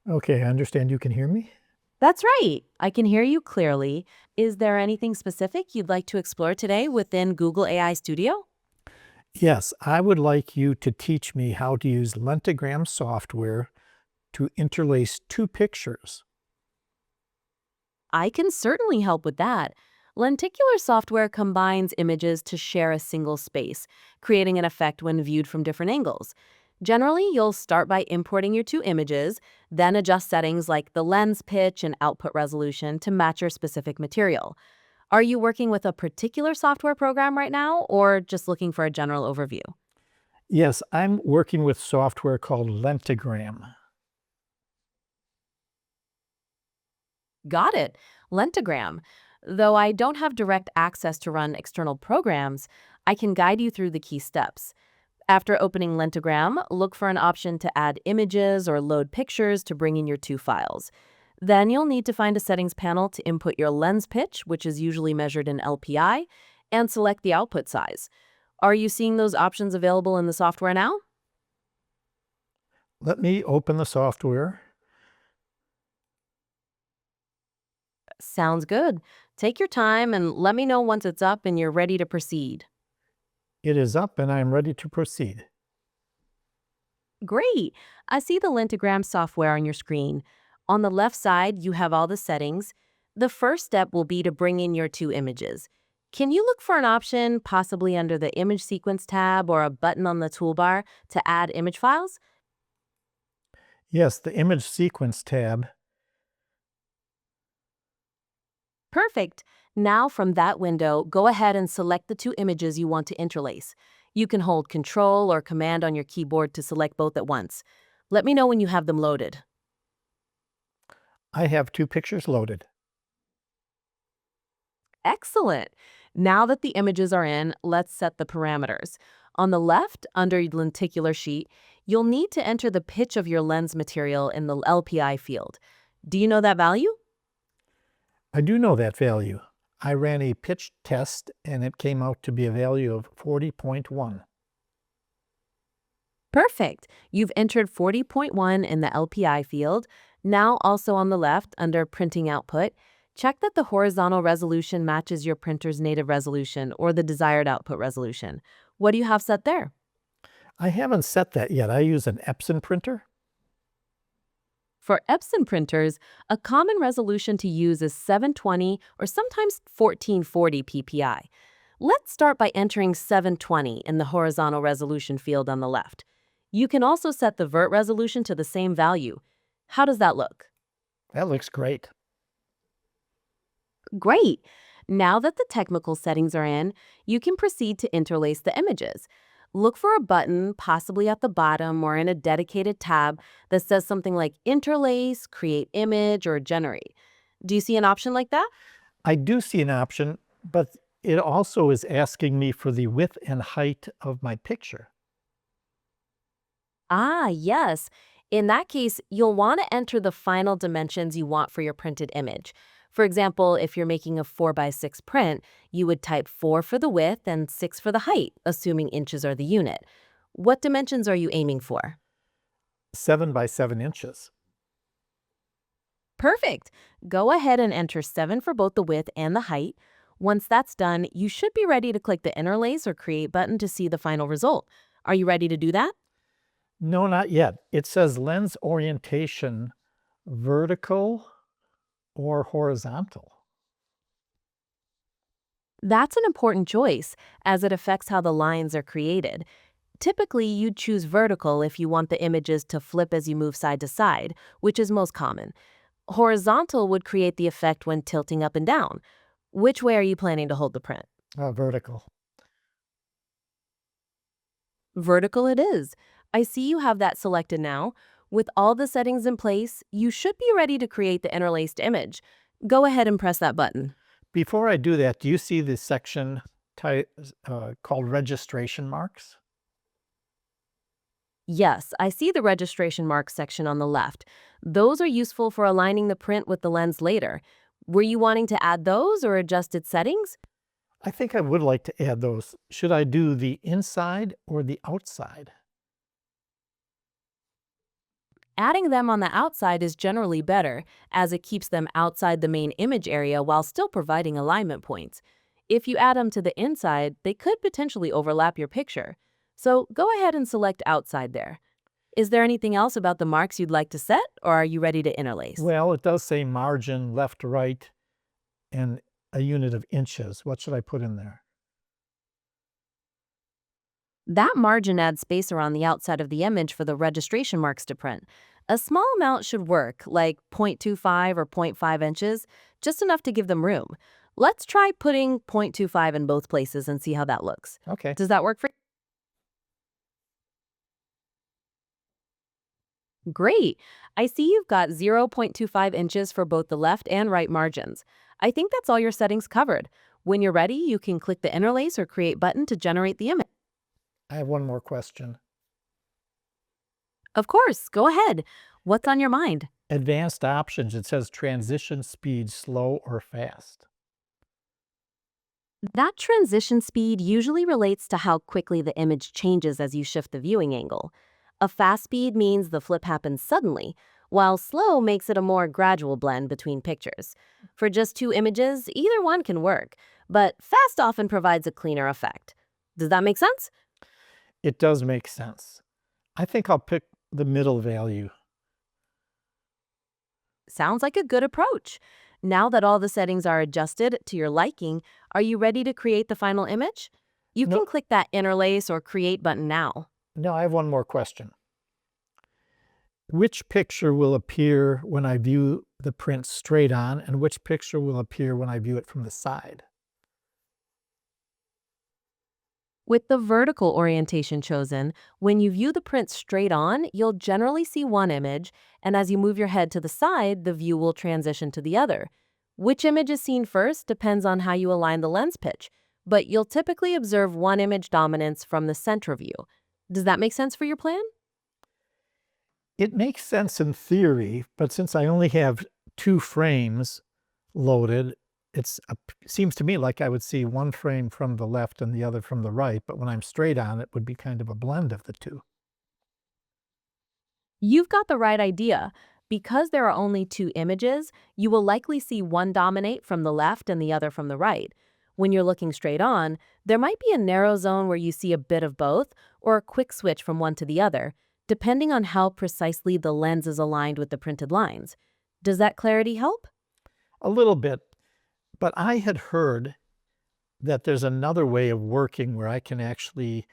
Okay, I understand you can hear me? That's right. I can hear you clearly. Is there anything specific you'd like to explore today within Google AI Studio? Yes, I would like you to teach me how to use lentigram software to interlace two pictures. I can certainly help with that. Lenticular software combines images to share a single space, creating an effect when viewed from different angles. Generally, you'll start by importing your two images, then adjust settings like the lens pitch and output resolution to match your specific material. Are you working with a particular software program right now, or just looking for a general overview? Yes, I'm working with software called Lentigram. Got it. Lentigram. Though I don't have direct access to run external programs, I can guide you through the key steps. After opening Lentigram, look for an option to add images or load pictures to bring in your two files. Then you'll need to find a settings panel to input your lens pitch, which is usually measured in LPI, and select the output size. Are you seeing those options available in the software now? Let me open the software. Sounds good. Take your time and let me know once it's up and you're ready to proceed. It is up and I am ready to proceed. Great. I see the Lentigram software on your screen. On the left side, you have all the settings. The first step will be to bring in your two images. Can you look for an option, possibly under the Image Sequence tab or a button on the toolbar, to add image files? Yes, the image sequence tab. Perfect. Now from that window, go ahead and select the two images you want to interlace. You can hold Control or Command on your keyboard to select both at once. Let me know when you have them loaded. I have two pictures loaded. Excellent. Now that the images are in, let's set the parameters. On the left, under your lenticular sheet, you'll need to enter the pitch of your lens material in the LPI field. Do you know that value? I do know that value. I ran a pitch test and it came out to be a value of 40.1. Perfect. You've entered 40.1 in the LPI field. Now also on the left, under printing output, check that the horizontal resolution matches your printer's native resolution or the desired output resolution. What do you have set there? I haven't set that yet. I use an Epson printer. For Epson printers, a common resolution to use is 720 or sometimes 1440 ppi. Let's start by entering 720 in the horizontal resolution field on the left. You can also set the vert resolution to the same value. How does that look? That looks great. Great! Now that the technical settings are in, you can proceed to interlace the images. Look for a button, possibly at the bottom or in a dedicated tab, that says something like Interlace, Create Image, or Generate. Do you see an option like that? I do see an option, but it also is asking me for the width and height of my picture. Ah, yes. In that case, you'll want to enter the final dimensions you want for your printed image. For example, if you're making a 4x6 print, you would type 4 for the width and 6 for the height, assuming inches are the unit. What dimensions are you aiming for? 7 by 7 inches. Perfect. Go ahead and enter 7 for both the width and the height. Once that's done, you should be ready to click the Interlace or Create button to see the final result. Are you ready to do that? No, not yet. It says lens orientation, vertical or horizontal. That's an important choice, as it affects how the lines are created. Typically, you'd choose vertical if you want the images to flip as you move side to side, which is most common. Horizontal would create the effect when tilting up and down. Which way are you planning to hold the print? Vertical. Vertical it is. I see you have that selected now. With all the settings in place, you should be ready to create the interlaced image. Go ahead and press that button. Before I do that, do you see the section called registration marks? Yes, I see the registration marks section on the left. Those are useful for aligning the print with the lens later. Were you wanting to add those or adjust its settings? I think I would like to add those. Should I do the inside or the outside? Adding them on the outside is generally better, as it keeps them outside the main image area while still providing alignment points. If you add them to the inside, they could potentially overlap your picture. So go ahead and select outside there. Is there anything else about the marks you'd like to set, or are you ready to interlace? Well, it does say margin left to right and a unit of inches. What should I put in there? That margin adds space around the outside of the image for the registration marks to print. A small amount should work, like 0.25 or zero point 0.5 inches, just enough to give them room. Let's try putting 0.25 in both places and see how that looks. Okay. Does that work for you? Great. I see you've got 0.25 inches for both the left and right margins. I think that's all your settings covered. When you're ready, you can click the interlace or create button to generate the image. I have one more question. Of course, go ahead. What's on your mind? Advanced options, it says transition speed slow or fast. That transition speed usually relates to how quickly the image changes as you shift the viewing angle. A fast speed means the flip happens suddenly, while slow makes it a more gradual blend between pictures. For just two images, either one can work, but fast often provides a cleaner effect. Does that make sense? It does make sense. I think I'll pick the middle value. Sounds like a good approach. Now that all the settings are adjusted to your liking, are you ready to create the final image? You No, can click that interlace or create button now. no, I have one more question. Which picture will appear when I view the print straight on, and which picture will appear when I view it from the side? With the vertical orientation chosen, when you view the print straight on, you'll generally see one image, and as you move your head to the side, the view will transition to the other. Which image is seen first depends on how you align the lens pitch, but you'll typically observe one image dominance from the center view. Does that make sense for your plan? It makes sense in theory, but since I only have 2 frames loaded, seems to me like I would see one frame from the left and the other from the right, but when I'm straight on, it would be kind of a blend of the 2. You've got the right idea. Because there are only two images, you will likely see one dominate from the left and the other from the right. When you're looking straight on, there might be a narrow zone where you see a bit of both, or a quick switch from one to the other, depending on how precisely the lens is aligned with the printed lines. Does that clarity help? A little bit, but I had heard that there's another way of working where I can actually,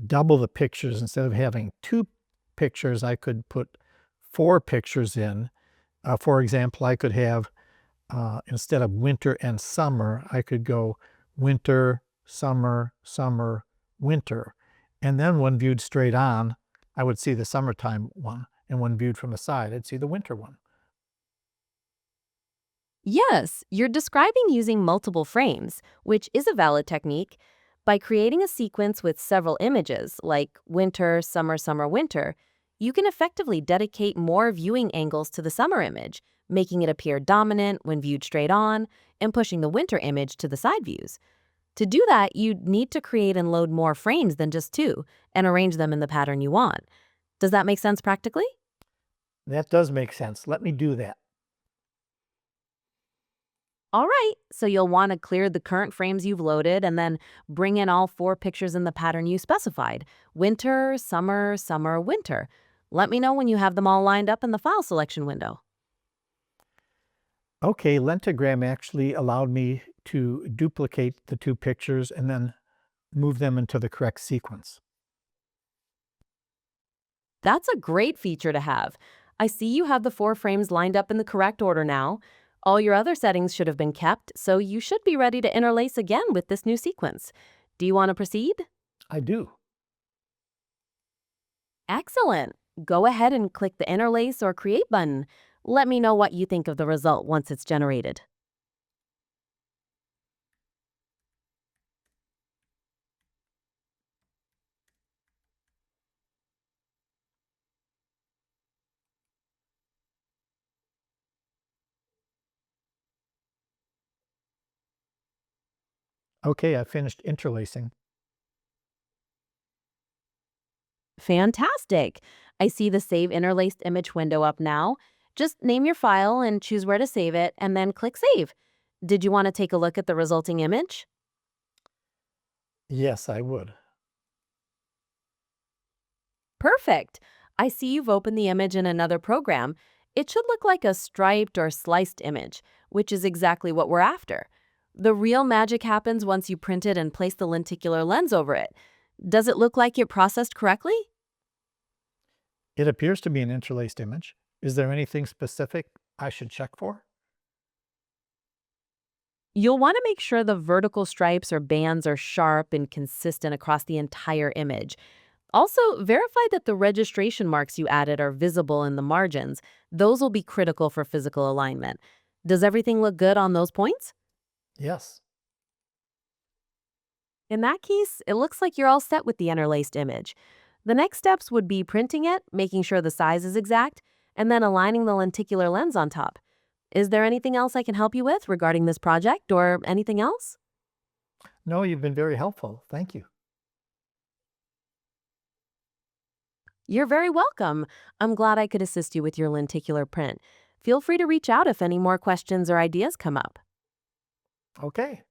double the pictures. Instead of having 2 pictures, I could put 4 pictures in. For example, I could have, instead of winter and summer, I could go winter, summer, summer, winter. And then when viewed straight on, I would see the summertime one, and when viewed from the side, I'd see the winter one. Yes, you're describing using multiple frames, which is a valid technique. By creating a sequence with several images, like winter, summer, summer, winter, you can effectively dedicate more viewing angles to the summer image, making it appear dominant when viewed straight on, and pushing the winter image to the side views. To do that, you'd need to create and load more frames than just two, and arrange them in the pattern you want. Does that make sense practically? That does make sense. Let me do that. All right, so you'll want to clear the current frames you've loaded and then bring in all four pictures in the pattern you specified: winter, summer, summer, winter. Let me know when you have them all lined up in the file selection window. Okay, Lentigram actually allowed me to duplicate the 2 pictures and then move them into the correct sequence. That's a great feature to have. I see you have the four frames lined up in the correct order now. All your other settings should have been kept, so you should be ready to interlace again with this new sequence. Do you want to proceed? I do. Excellent. Go ahead and click the interlace or create button. Let me know what you think of the result once it's generated. Okay, I finished interlacing. Fantastic. I see the Save Interlaced Image window up now. Just name your file and choose where to save it, and then click Save. Did you want to take a look at the resulting image? Yes, I would. Perfect. I see you've opened the image in another program. It should look like a striped or sliced image, which is exactly what we're after. The real magic happens once you print it and place the lenticular lens over it. Does it look like it processed correctly? It appears to be an interlaced image. Is there anything specific I should check for? You'll want to make sure the vertical stripes or bands are sharp and consistent across the entire image. Also, verify that the registration marks you added are visible in the margins. Those will be critical for physical alignment. Does everything look good on those points? Yes. In that case, it looks like you're all set with the interlaced image. The next steps would be printing it, making sure the size is exact, and then aligning the lenticular lens on top. Is there anything else I can help you with regarding this project or anything else? No, you've been very helpful. Thank you. You're very welcome. I'm glad I could assist you with your lenticular print. Feel free to reach out if any more questions or ideas come up. Okay.